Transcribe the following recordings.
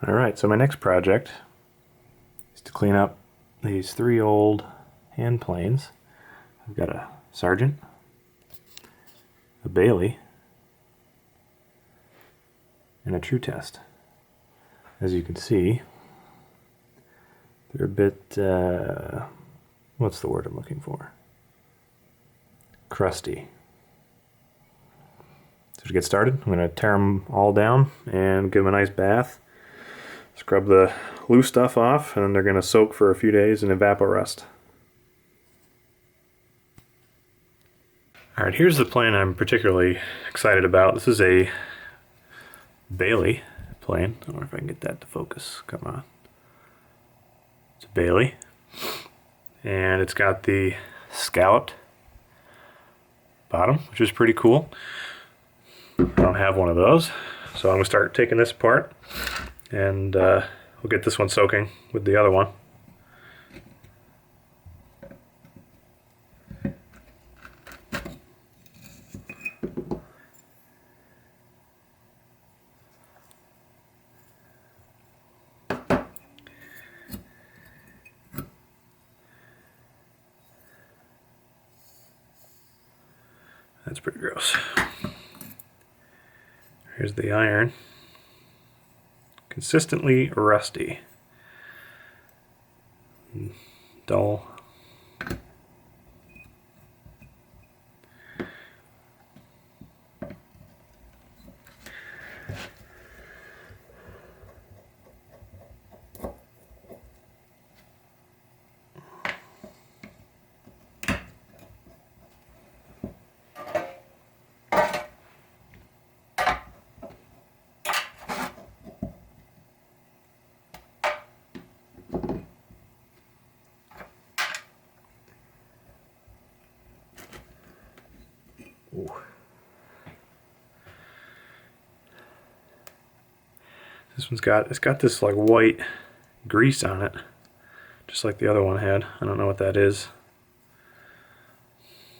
Alright, so my next project is to clean up these 3 old hand planes. I've got a Sargent, a Bailey, and a True Test. As you can see, they're a bit, what's the word I'm looking for? Crusty. So to get started, I'm going to tear them all down and give them a nice bath. Scrub the loose stuff off, and then they're going to soak for a few days in evaporust. Alright, here's the plane I'm particularly excited about. This is a Bailey plane. I don't know if I can get that to focus. Come on. It's a Bailey. And it's got the scalloped bottom, which is pretty cool. I don't have one of those. So I'm going to start taking this apart, and we'll get this one soaking with the other one. That's pretty gross. Here's the iron. Consistently rusty. Dull. Ooh. This one's got this like white grease on it, just like the other one had. I don't know what that is.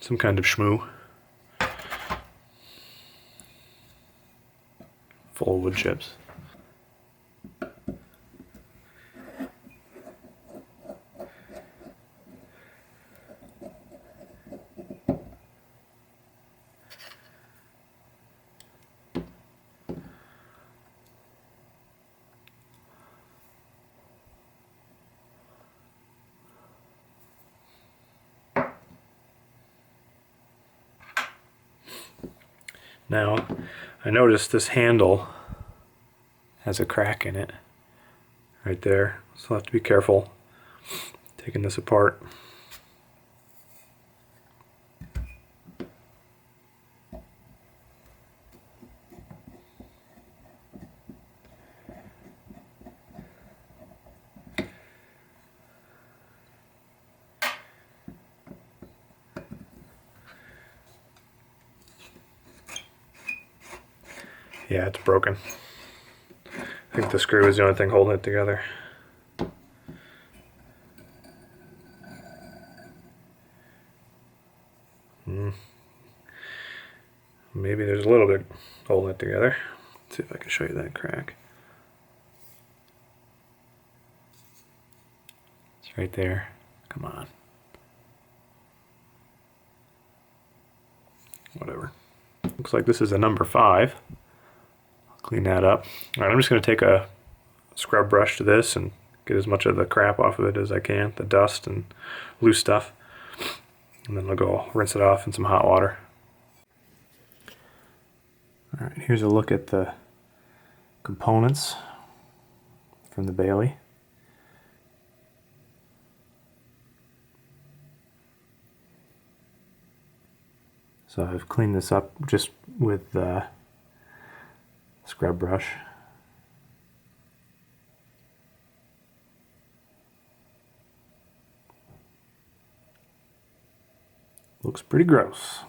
Some kind of shmoo. Full of wood chips. Now, I noticed this handle has a crack in it right there, so I'll have to be careful taking this apart. Yeah, it's broken. I think the screw is the only thing holding it together. Maybe there's a little bit holding it together. Let's see if I can show you that crack. It's right there. Come on. Whatever. Looks like this is a number 5. Clean that up. Alright, I'm just going to take a scrub brush to this and get as much of the crap off of it as I can, the dust and loose stuff. And then I'll go rinse it off in some hot water. Alright, here's a look at the components from the Bailey. So I've cleaned this up just with the scrub brush. Looks pretty gross.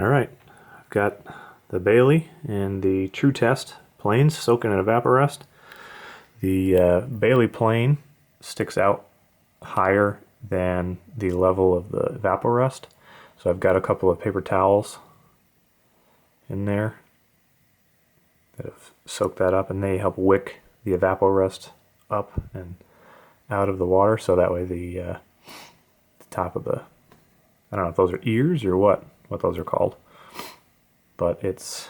Alright, I've got the Bailey and the True Test planes soaking in Evaporest. The Bailey plane sticks out higher than the level of the Evaporest. So I've got a couple of paper towels in there that have soaked that up, and they help wick the Evaporest up and out of the water, so that way the top of the, I don't know if those are ears or what those are called, but it's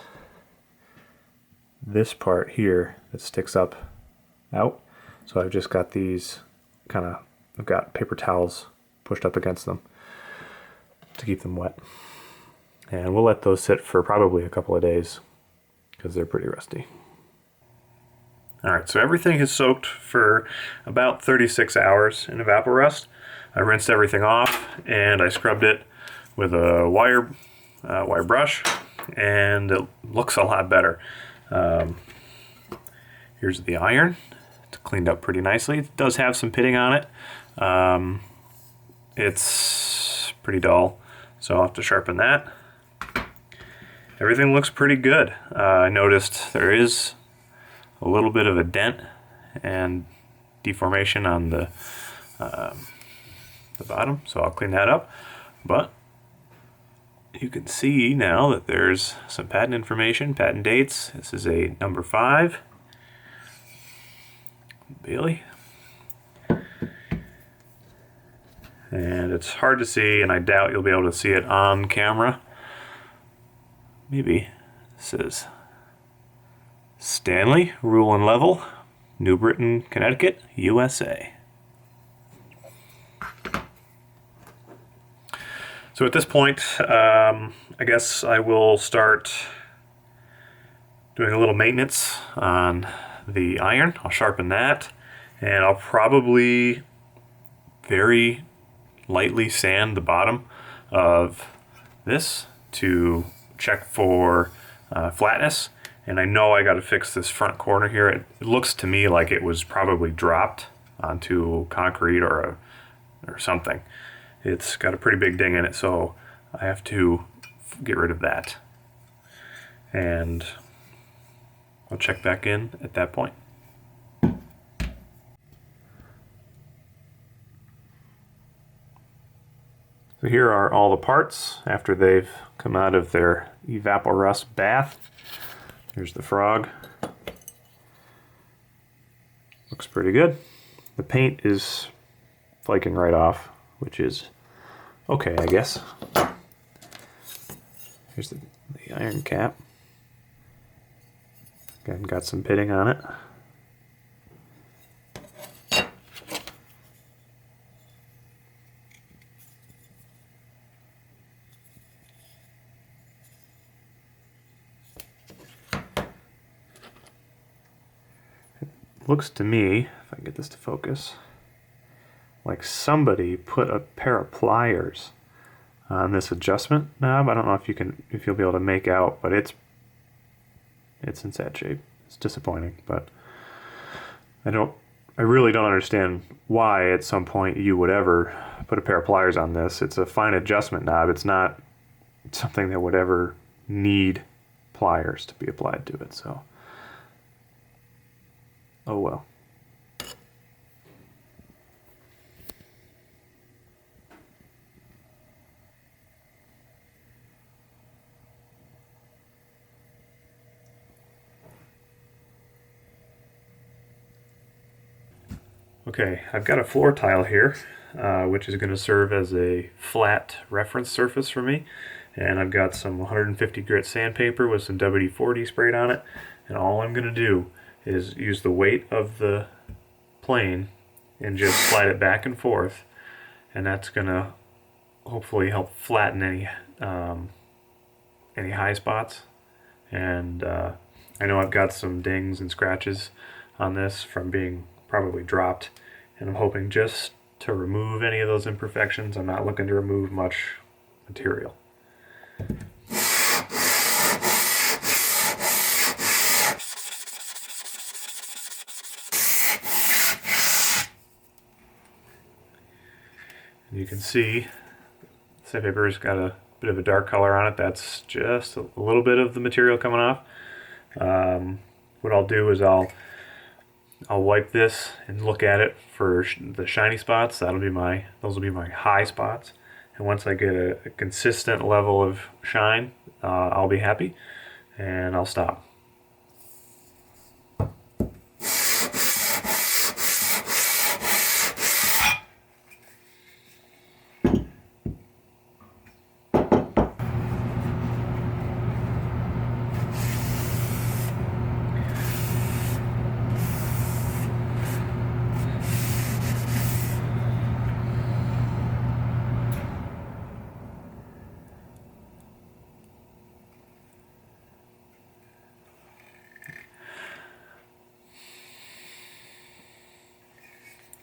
this part here that sticks up out. So I've just got these I've got paper towels pushed up against them to keep them wet. And we'll let those sit for probably a couple of days because they're pretty rusty. Alright, so everything is soaked for about 36 hours in Evaporest. I rinsed everything off and I scrubbed it with a wire brush, and it looks a lot better. Here's the iron. It's cleaned up pretty nicely. It does have some pitting on it. It's pretty dull, so I'll have to sharpen that. Everything looks pretty good. I noticed there is a little bit of a dent and deformation on the bottom, so I'll clean that up. But you can see now that there's some patent information, patent dates. This is a number 5 Bailey. And it's hard to see, and I doubt you'll be able to see it on camera. Maybe. It says Stanley, Rule and Level, New Britain, Connecticut, USA. So at this point, I guess I will start doing a little maintenance on the iron. I'll sharpen that, and I'll probably very lightly sand the bottom of this to check for flatness. And I know I got to fix this front corner here. It looks to me like it was probably dropped onto concrete or something. It's got a pretty big ding in it, so I have to get rid of that. And I'll check back in at that point. So here are all the parts after they've come out of their Evaporest bath. Here's the frog. Looks pretty good. The paint is flaking right off, which is okay, I guess. Here's the iron cap. Again, got some pitting on it. It looks to me, if I can get this to focus, like somebody put a pair of pliers on this adjustment knob. I don't know if you'll be able to make out, but it's in sad shape. It's disappointing, but I really don't understand why at some point you would ever put a pair of pliers on this. It's a fine adjustment knob. It's not something that would ever need pliers to be applied to it, so oh well. Okay, I've got a floor tile here, which is going to serve as a flat reference surface for me. And I've got some 150 grit sandpaper with some WD-40 sprayed on it. And all I'm going to do is use the weight of the plane and just slide it back and forth. And that's going to hopefully help flatten any high spots. And I know I've got some dings and scratches on this from being probably dropped, and I'm hoping just to remove any of those imperfections. I'm not looking to remove much material. And you can see sandpaper's got a bit of a dark color on it. That's just a little bit of the material coming off. What I'll do is I'll wipe this and look at it for the shiny spots. Those will be my high spots. And once I get a consistent level of shine, I'll be happy, and I'll stop.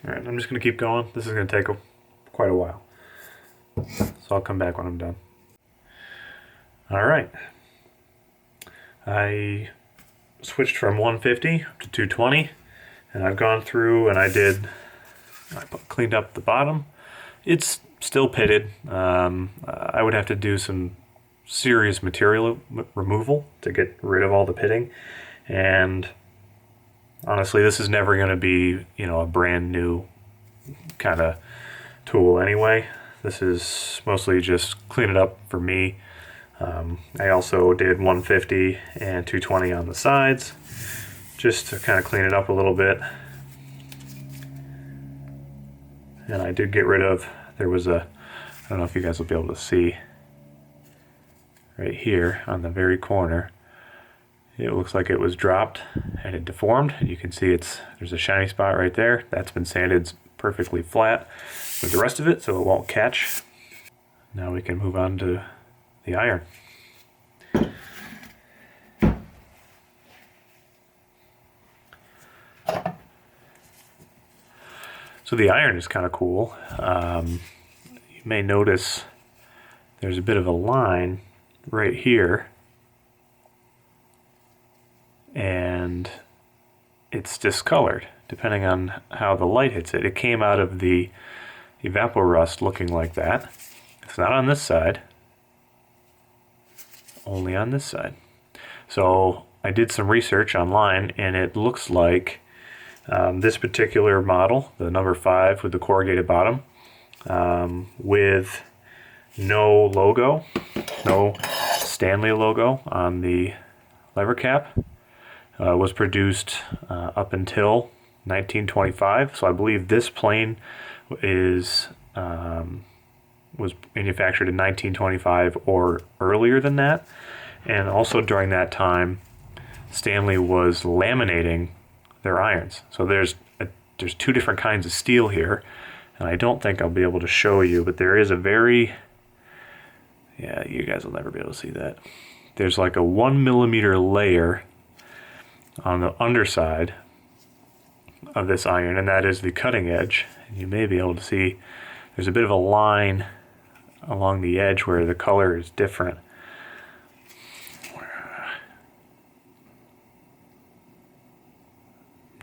Alright, I'm just going to keep going. This is going to take quite a while. So I'll come back when I'm done. Alright. I switched from 150 to 220, and I've gone through and I cleaned up the bottom. It's still pitted. I would have to do some serious material removal to get rid of all the pitting, and honestly, this is never going to be, a brand new kind of tool anyway. This is mostly just clean it up for me. I also did 150 and 220 on the sides, just to kind of clean it up a little bit. And I did get rid of, there was I don't know if you guys will be able to see, right here on the very corner, it looks like it was dropped and it deformed. You can see there's a shiny spot right there. That's been sanded perfectly flat with the rest of it, so it won't catch. Now we can move on to the iron. So the iron is kind of cool. You may notice there's a bit of a line right here, and it's discolored depending on how the light hits it. It came out of the evaporust looking like that. It's not on this side, only on this side. So I did some research online, and it looks like this particular model, the number 5 with the corrugated bottom, with no logo, no Stanley logo on the lever cap, was produced up until 1925. So I believe this plane was manufactured in 1925 or earlier than that. And also during that time, Stanley was laminating their irons. So there's 2 different kinds of steel here, and I don't think I'll be able to show you, but there is a you guys will never be able to see that. There's like a 1 millimeter layer on the underside of this iron, and that is the cutting edge. And you may be able to see there's a bit of a line along the edge where the color is different.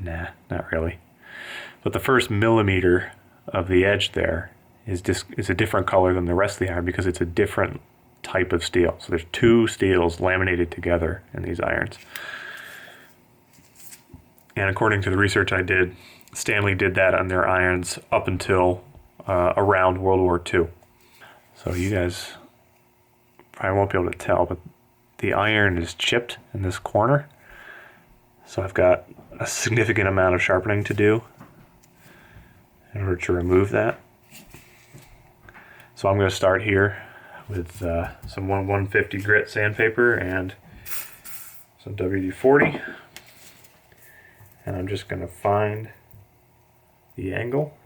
Nah, not really. But the first millimeter of the edge there is a different color than the rest of the iron because it's a different type of steel. So there's 2 steels laminated together in these irons. And according to the research I did, Stanley did that on their irons up until around World War II. So you guys probably won't be able to tell, but the iron is chipped in this corner. So I've got a significant amount of sharpening to do in order to remove that. So I'm going to start here with some 150 grit sandpaper and some WD-40. And I'm just going to find the angle.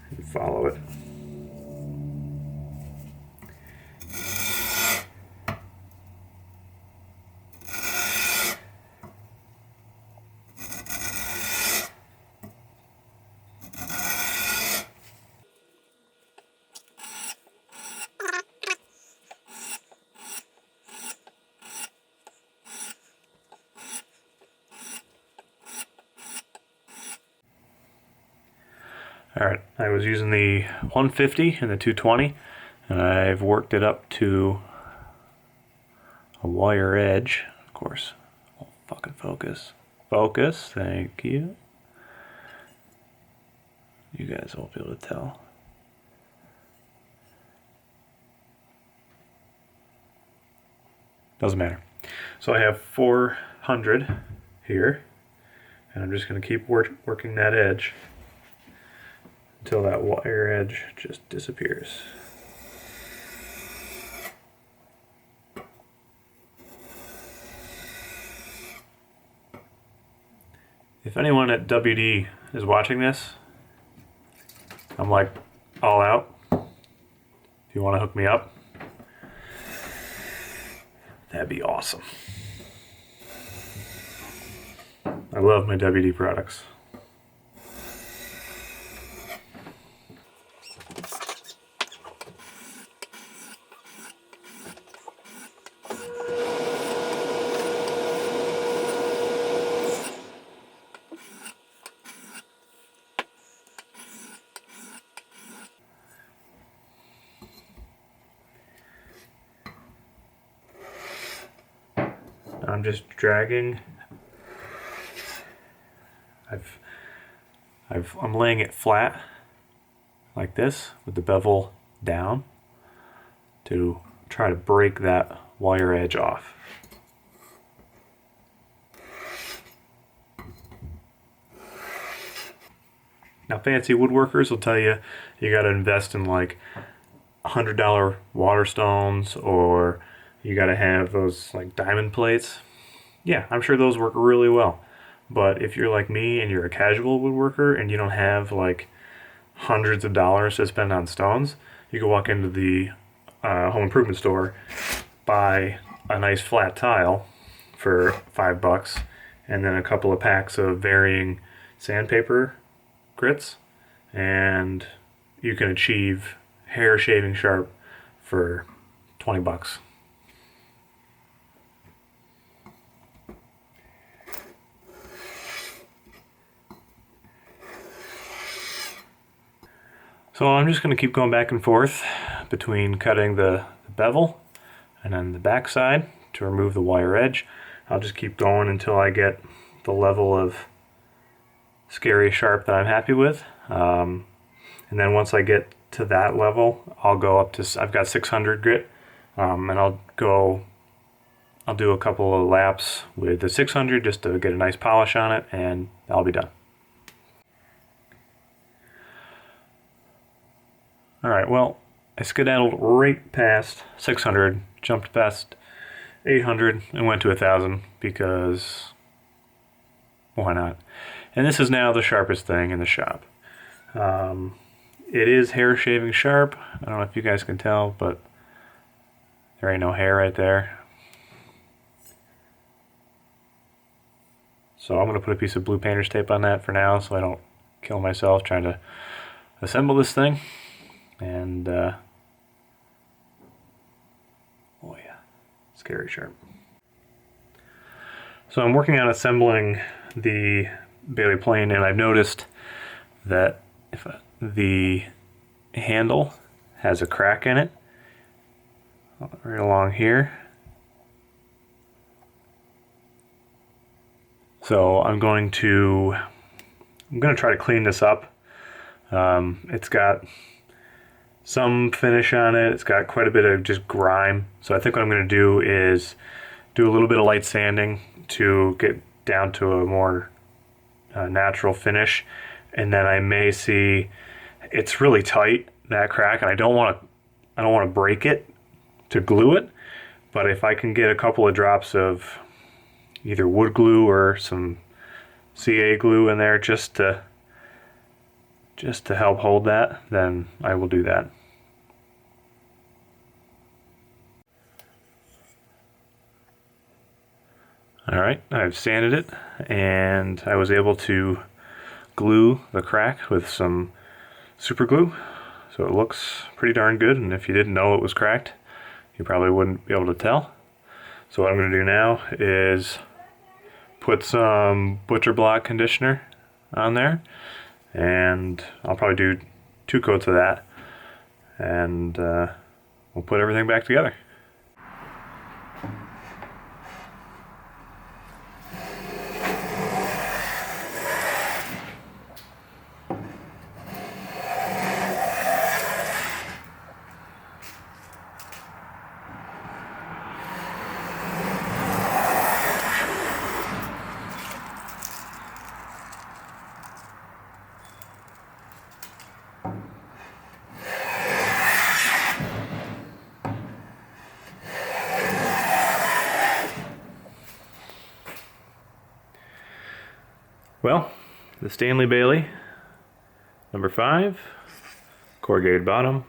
And follow it. Alright, I was using the 150 and the 220, and I've worked it up to a wire edge. Of course, won't fucking focus. Focus, thank you. You guys won't be able to tell. Doesn't matter. So I have 400 here, and I'm just going to keep working that edge until that wire edge just disappears. If anyone at WD is watching this, I'm like all out. If you want to hook me up, that'd be awesome. I love my WD products. I'm just dragging. I'm laying it flat like this with the bevel down to try to break that wire edge off. Now fancy woodworkers will tell you you got to invest in like $100 water stones, or you got to have those like diamond plates. Yeah, I'm sure those work really well. But if you're like me and you're a casual woodworker and you don't have like hundreds of dollars to spend on stones, you can walk into the home improvement store, buy a nice flat tile for $5, and then a couple of packs of varying sandpaper grits, and you can achieve hair shaving sharp for $20. So I'm just going to keep going back and forth between cutting the bevel and then the back side to remove the wire edge. I'll just keep going until I get the level of scary sharp that I'm happy with. And then once I get to that level, I'll go up to, I've got 600 grit, and I'll do a couple of laps with the 600 just to get a nice polish on it, and I'll be done. Alright, well, I skedaddled right past 600, jumped past 800, and went to 1000 because why not? And this is now the sharpest thing in the shop. It is hair shaving sharp. I don't know if you guys can tell, but there ain't no hair right there. So I'm going to put a piece of blue painter's tape on that for now so I don't kill myself trying to assemble this thing. And oh yeah, scary sharp. So I'm working on assembling the Bailey plane, and I've noticed that if the handle has a crack in it right along here. So I'm going to try to clean this up. It's got some finish on it. It's got quite a bit of just grime. So I think what I'm going to do is do a little bit of light sanding to get down to a more natural finish. And then I may see it's really tight, that crack, and I don't want to break it to glue it. But if I can get a couple of drops of either wood glue or some CA glue in there just to help hold that, then I will do that. Alright, I've sanded it, and I was able to glue the crack with some super glue, so it looks pretty darn good, and if you didn't know it was cracked, you probably wouldn't be able to tell. So what I'm going to do now is put some butcher block conditioner on there, and I'll probably do 2 coats of that, and we'll put everything back together. Well, the Stanley Bailey number 5 corrugated bottom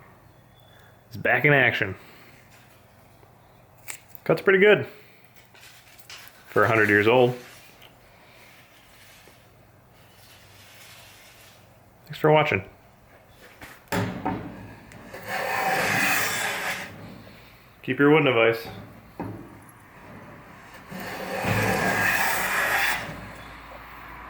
is back in action. Cuts pretty good for 100 years old. Thanks for watching. Keep your wooden advice.